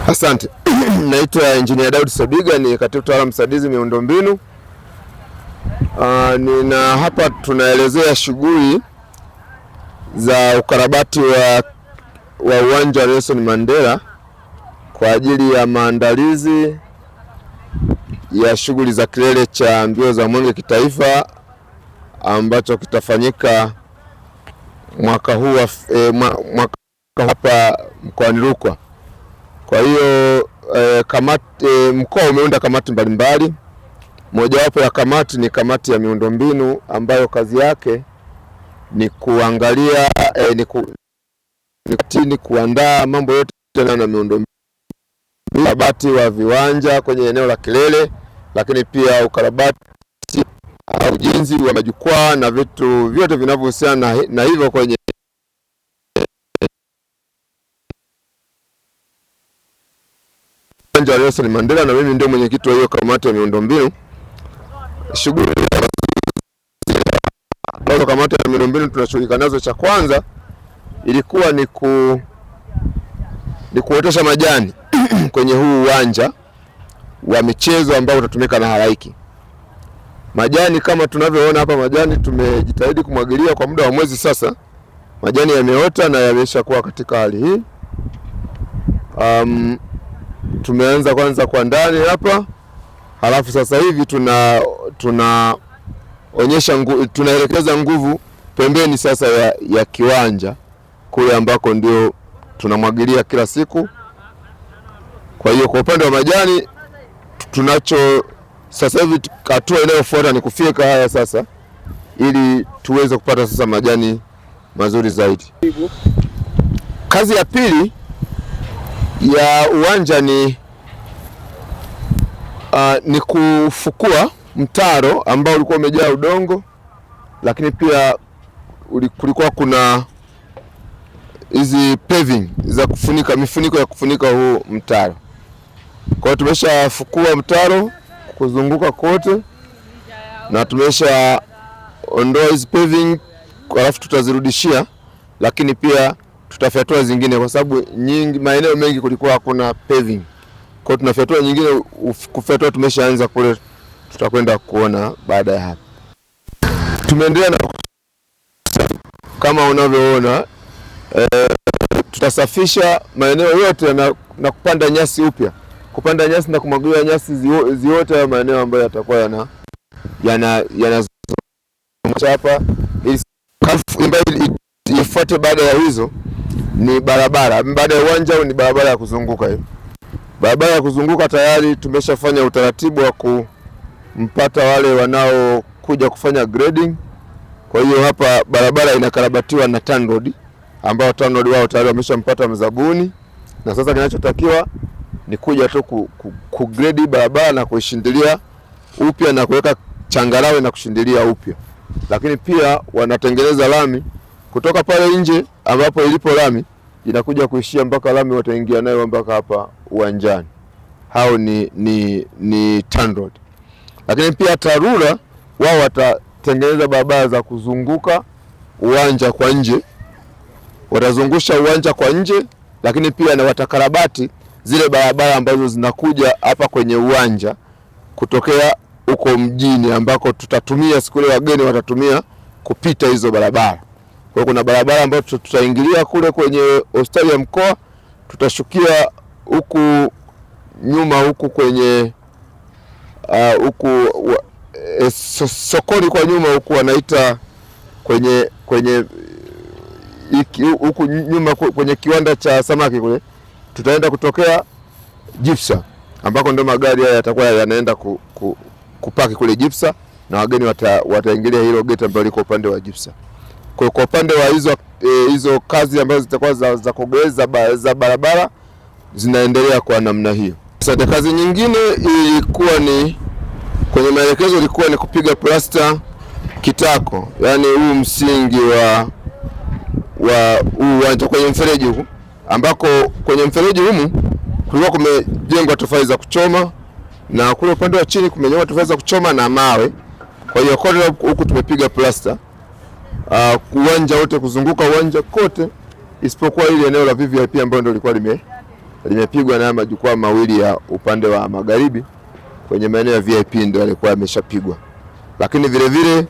Asante. Naitwa Engineer Daud Sabiga, ni katibu tawala msaidizi miundombinu. Nina hapa tunaelezea shughuli za ukarabati wa uwanja wa Nelson Mandela kwa ajili ya maandalizi ya shughuli za kilele cha mbio za mwenge kitaifa ambacho kitafanyika mwaka huu hapa mkoani Rukwa. Kwa hiyo mkoa umeunda kamati mbalimbali. Mojawapo ya kamati ni kamati ya miundombinu ambayo kazi yake ni kuangalia ni kuandaa mambo yote na miundombinu, ukarabati wa viwanja kwenye eneo la kilele, lakini pia ukarabati au ujenzi wa majukwaa na vitu vyote vinavyohusiana na hivyo kwenye uwanja wa Nelson Mandela, na mimi ndio mwenyekiti wa hiyo kamati ya miundombinu. Shughuli za kamati ya miundombinu tunashughulika nazo, cha kwanza ilikuwa ni kuotesha majani kwenye huu uwanja wa michezo ambao utatumika na halaiki. Majani kama tunavyoona hapa, majani tumejitahidi kumwagilia kwa muda wa mwezi sasa. Majani yameota na yameshakuwa katika hali hii. Tumeanza kwanza kwa ndani hapa, halafu sasa hivi tunaelekeza nguvu pembeni sasa ya kiwanja kule ambako ndio tunamwagilia kila siku. Kwa hiyo kwa upande wa majani tunacho sasa hivi, hatua inayofuata ni kufika haya sasa, ili tuweze kupata sasa majani mazuri zaidi. Kazi ya pili ya uwanja ni kufukua mtaro ambao ulikuwa umejaa udongo, lakini pia kulikuwa kuna hizi paving za kufunika, mifuniko ya kufunika huu mtaro. Kwa hiyo tumeshafukua mtaro kuzunguka kote na tumesha ondoa hizi paving, halafu tutazirudishia, lakini pia tutafyatua zingine kwa sababu maeneo mengi kulikuwa hakuna paving. Kwa hiyo tunafyatua nyingine, kufyatua tumeshaanza kule, tutakwenda kuona baada ya hapo. Tumeendelea na kama unavyoona, tutasafisha maeneo yote na kupanda nyasi upya, kupanda nyasi na kumwagilia nyasi ziote ya maeneo ambayo yatakuwa yana hapa. Ifuate baada ya hizo ni barabara, baada ya uwanja ni barabara ya kuzunguka. Hiyo barabara ya kuzunguka tayari tumeshafanya utaratibu wa kumpata wale wanaokuja kufanya grading. Kwa hiyo hapa barabara inakarabatiwa na TANROADS, ambao TANROADS wao tayari wameshampata mzabuni, na sasa kinachotakiwa ni kuja tu kugrade barabara na kuishindilia upya na kuweka changarawe na kushindilia upya. Lakini pia wanatengeneza lami kutoka pale nje ambapo ilipo lami inakuja kuishia mpaka lami wataingia nayo mpaka hapa uwanjani. Hao ni TANROADS. Lakini pia TARURA wao watatengeneza barabara za kuzunguka uwanja kwa nje, watazungusha uwanja kwa nje, lakini pia na watakarabati zile barabara ambazo zinakuja hapa kwenye uwanja kutokea huko mjini ambako tutatumia siku ile wageni watatumia kupita hizo barabara. Kwa kuna barabara ambayo tutaingilia kule kwenye hospitali ya mkoa, tutashukia huku nyuma huku kwenye sokoni kwa nyuma huku wanaita kwenye huku nyuma kwenye kiwanda cha samaki kule, tutaenda kutokea Jipsa ambako ndio magari haya yatakuwa yanaenda kupaki kule Jipsa, na wageni wataingilia hilo gate ambalo liko upande wa Jipsa. Kwa upande wa hizo kazi ambazo zitakuwa za kugeuza za barabara zinaendelea kwa namna hiyo. Sasa kazi nyingine ilikuwa ni kwenye maelekezo, ilikuwa ni kupiga plasta kitako, yani huu msingi wa uwanja kwenye mfereji huu, ambako kwenye mfereji humu kulikuwa kumejengwa tofali za kuchoma na kule upande wa chini kumejengwa tofali za kuchoma na mawe. Kwa hiyo kote huku tumepiga plasta. Uwanja wote, kuzunguka uwanja kote isipokuwa ile eneo la VVIP ambalo ndio lilikuwa limepigwa na majukwaa mawili ya upande wa magharibi. Kwenye maeneo ya VIP ndio yalikuwa yameshapigwa, lakini vile vile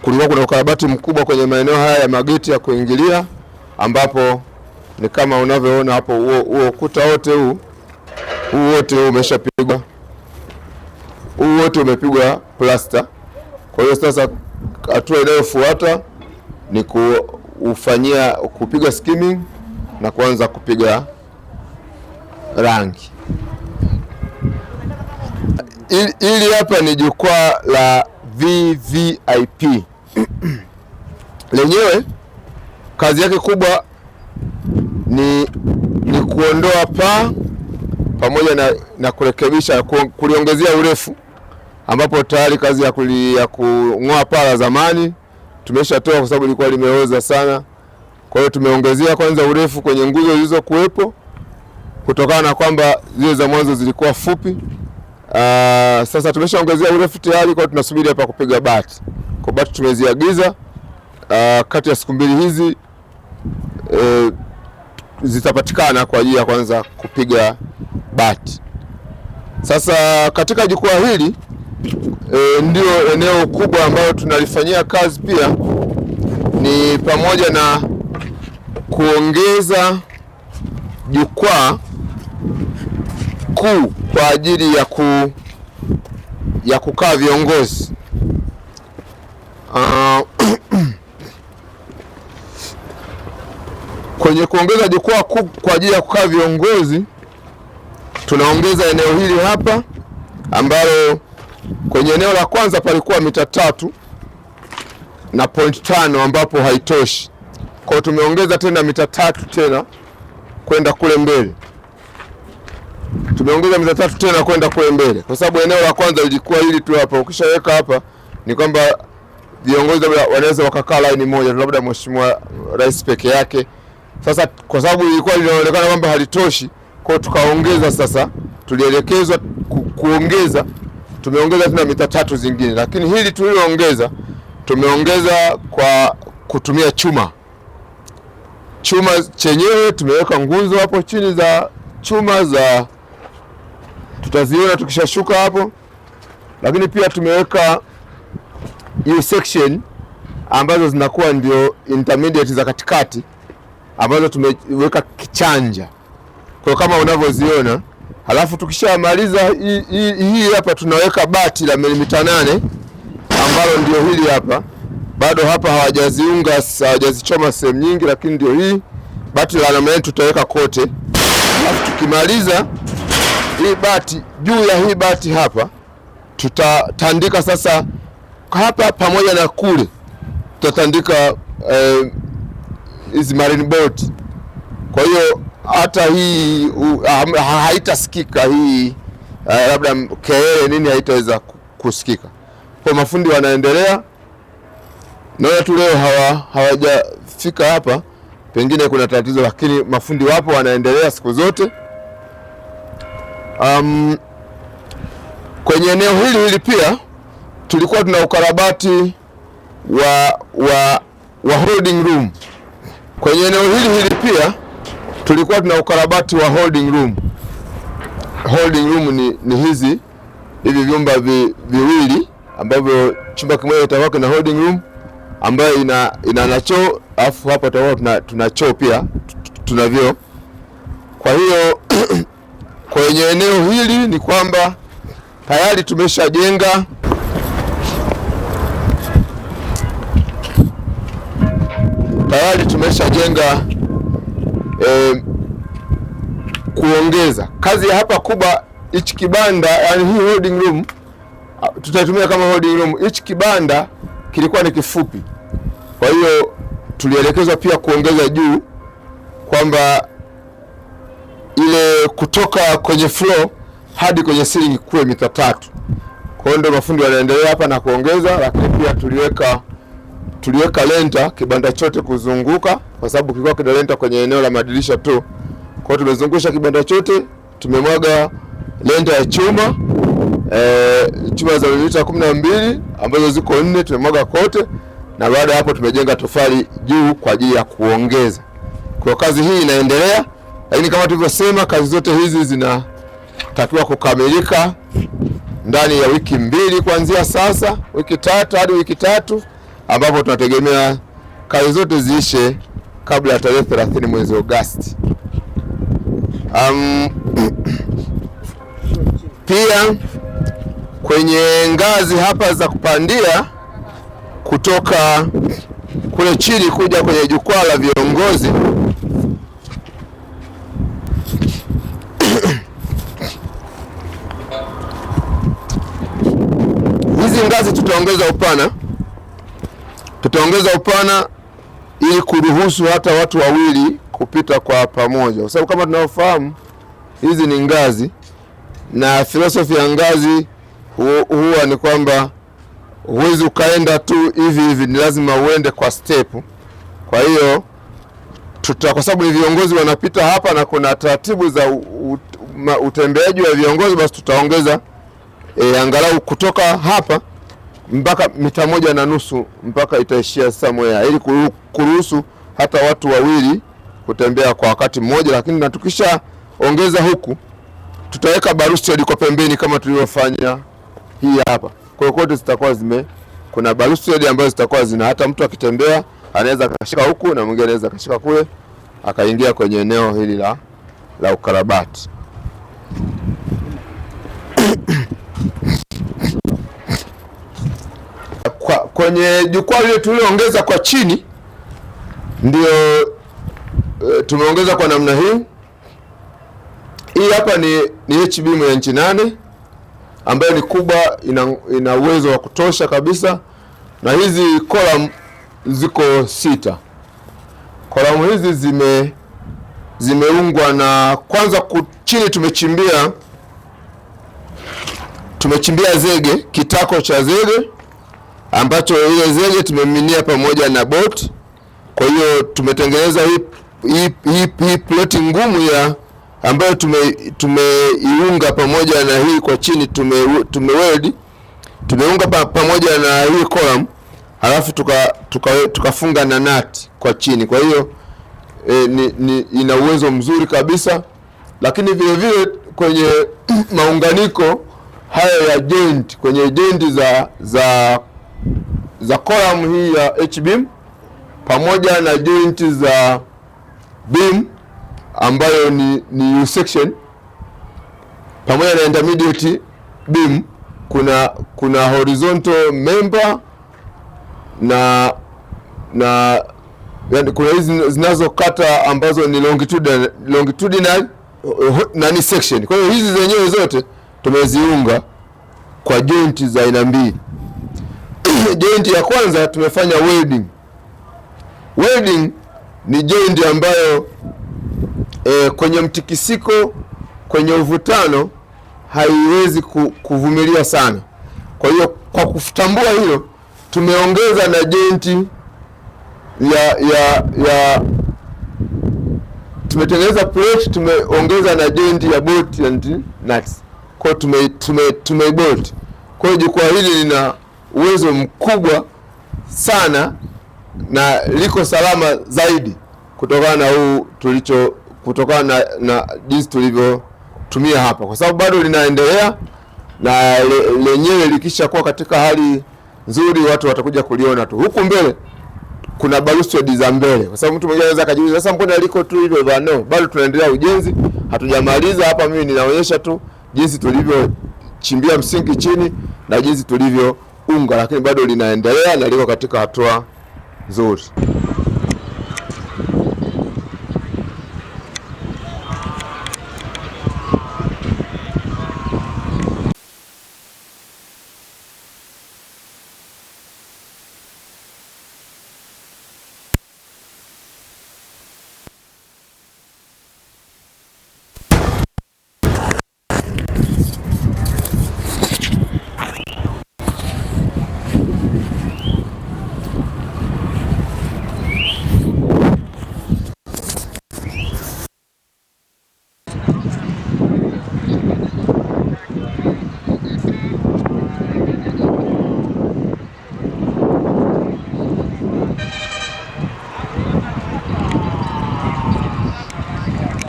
kulikuwa kuna ukarabati mkubwa kwenye maeneo haya ya mageti ya kuingilia, ambapo ni kama unavyoona hapo, huo ukuta wote huu wote umeshapigwa, huu wote umepigwa plaster. Kwa hiyo sasa hatua inayofuata ni kupiga skimming na kuanza kupiga rangi. Hili hapa ni jukwaa la VVIP. Lenyewe kazi yake kubwa ni kuondoa paa pamoja na kurekebisha, kuliongezea urefu, ambapo tayari kazi ya kung'oa paa la zamani tumeshatoa kwa sababu ilikuwa limeoza sana. Kwa hiyo tumeongezea kwanza urefu kwenye nguzo zilizokuwepo kutokana na kwamba zile za mwanzo zilikuwa fupi. Sasa tumeshaongezea urefu tayari, kwa tunasubiri hapa kupiga bati. Kwa bati tumeziagiza, kati ya siku mbili hizi zitapatikana kwa ajili ya kwanza kupiga bati. Sasa katika jukwaa hili ndio eneo kubwa ambalo tunalifanyia kazi, pia ni pamoja na kuongeza jukwaa kuu kwa ajili ya kukaa viongozi. Kwenye kuongeza jukwaa kuu kwa ajili ya kukaa viongozi, tunaongeza eneo hili hapa, ambalo kwenye eneo la kwanza palikuwa mita 3.5 ambapo haitoshi. Kwa hiyo tumeongeza tena mita 3 tena kwenda kule mbele. Tumeongeza mita 3 tena kwenda kule mbele kwa sababu eneo la kwanza lilikuwa hili tu hapa. Ukishaweka hapa ni kwamba viongozi wanaweza wakakaa line moja, labda Mheshimiwa Rais peke yake. Sasa kwa sababu ilikuwa linaonekana kwamba halitoshi, kwa hiyo tukaongeza. Sasa tulielekezwa kuongeza, tumeongeza tena mita 3 zingine, lakini hili tuliloongeza tumeongeza kwa kutumia chuma chenyewe. Tumeweka nguzo hapo chini za chuma za, tutaziona tukishashuka hapo, lakini pia tumeweka hii section ambazo zinakuwa ndio intermediate za katikati, ambazo tumeweka kichanja kwa kama unavyoziona. Halafu tukishamaliza hii hapa tunaweka bati la milimita 8 ambalo ndio hili hapa. Bado hapa hawajazichoma sehemu nyingi, lakini ndio hii bati la namna hii tutaweka kote. Halafu tukimaliza hii bati, juu ya hii bati hapa tutatandika sasa hapa pamoja na kule tutatandika hizi marine board. Kwa hiyo hata hii haitasikika hii, labda kelele nini haitaweza kusikika. Kwa mafundi wanaendelea, naona tu leo hawajafika hapa, pengine kuna tatizo, lakini mafundi wapo wanaendelea siku zote. Kwenye eneo hili pia tulikuwa tuna ukarabati wa holding room. Kwenye eneo hili pia tulikuwa tuna ukarabati wa holding room. Holding room ni hivi vyumba viwili ambavyo chumba kimoja kitakuwa na holding room ambayo ina choo, afu hapa tuna choo pia, tuna vyoo. Kwa hiyo kwenye eneo hili ni kwamba tayari tumeshajenga kuongeza kazi ya hapa kubwa. Hichi kibanda, yani hii holding room tutaitumia kama holding room. Hichi kibanda kilikuwa ni kifupi, kwa hiyo tulielekezwa pia kuongeza juu, kwamba ile kutoka kwenye floor hadi kwenye ceiling kuwe mita 3. Kwa hiyo ndio mafundi wanaendelea hapa na kuongeza, lakini pia tuliweka lenta kibanda chote kuzunguka, kwa sababu kilikuwa kina lenta kwenye eneo la madirisha tu. Kwa hiyo tumezungusha kibanda chote, tumemwaga lenta ya chuma za mililita 12 ambazo ziko 4, tumemwaga kote, na baada hapo tumejenga tofali juu kwa ajili ya kuongeza. Kwa kazi hii inaendelea, lakini kama tulivyosema, kazi zote hizi zinatakiwa kukamilika ndani ya wiki 2 kuanzia sasa, wiki 3 hadi wiki 3, ambapo tunategemea kazi zote ziishe kabla ya tarehe 30 mwezi Agosti. Pia kwenye ngazi hapa za kupandia kutoka kule chini kuja kwenye jukwaa la viongozi hizi ngazi tutaongeza upana ili kuruhusu hata watu wawili kupita kwa pamoja, kwa sababu kama tunavyofahamu hizi ni ngazi, na filosofi ya ngazi huwa ni kwamba huwezi ukaenda tu hivi, ni lazima uende kwa step. Kwa hiyo kwa sababu ni viongozi wanapita hapa na kuna taratibu za utembeaji wa viongozi, basi tutaongeza angalau kutoka hapa mpaka mita 1.5 mpaka itaishia somewhere, ili kuruhusu hata watu wawili kutembea kwa wakati mmoja. Lakini na tukisha ongeza huku, tutaweka balustrade kwa pembeni kama tulivyofanya hii hapa. Kwa hiyo kote zitakuwa kuna balustrade ambazo zitakuwa hata mtu akitembea anaweza akashika huku na mwingine anaweza akashika kule akaingia kwenye eneo hili la ukarabati. Kwenye jukwaa lile tuliongeza kwa chini, ndio tumeongeza kwa namna hii. Hii hapa ni H-beam ya inchi 8 ambayo ni kubwa, ina uwezo wa kutosha kabisa, na hizi column ziko 6. Column hizi zimeungwa na, kwanza chini tumechimbia zege, kitako cha zege ambacho ile zege tumeminia pamoja na bolt. Kwa hiyo tumetengeneza hii ploti ngumu ambayo tumeiunga pamoja na hii kwa chini, tumeunga pamoja na hii column, halafu tukafunga na nati kwa chini. Kwa hiyo ina uwezo mzuri kabisa, lakini vile vile kwenye maunganiko haya ya joint, kwenye joint za column hii ya H-beam pamoja na joint za beam ambayo ni U-section pamoja na intermediate beam, kuna horizontal member na yani kuna hizi zinazokata ambazo ni longitudinal na ni section. Kwa hiyo hizi zenyewe zote tumeziunga kwa joint za aina mbili. Joint ya kwanza tumefanya welding. Welding ni joint ambayo kwenye mtikisiko, kwenye uvutano haiwezi kuvumilia sana. Kwa hiyo kwa kutambua hilo, tumeongeza na joint ya tumetengeneza plate, tumeongeza na joint ya bolt and nuts. Kwa tumebolt. Kwa hiyo jukwaa hili lina uwezo mkubwa sana na liko salama zaidi kutokana na jinsi tulivyotumia hapa, kwa sababu bado linaendelea na lenyewe likisha kuwa katika hali nzuri watu watakuja kuliona tu. Huku mbele kuna balustrade za mbele, kwa sababu mtu mwingine anaweza kujiuliza sasa mbona liko tu hivyo? No, bado tunaendelea ujenzi, hatujamaliza hapa. Mimi ninaonyesha tu jinsi tulivyochimbia msingi chini na jinsi tulivyounga, lakini bado linaendelea na liko katika hatua nzuri.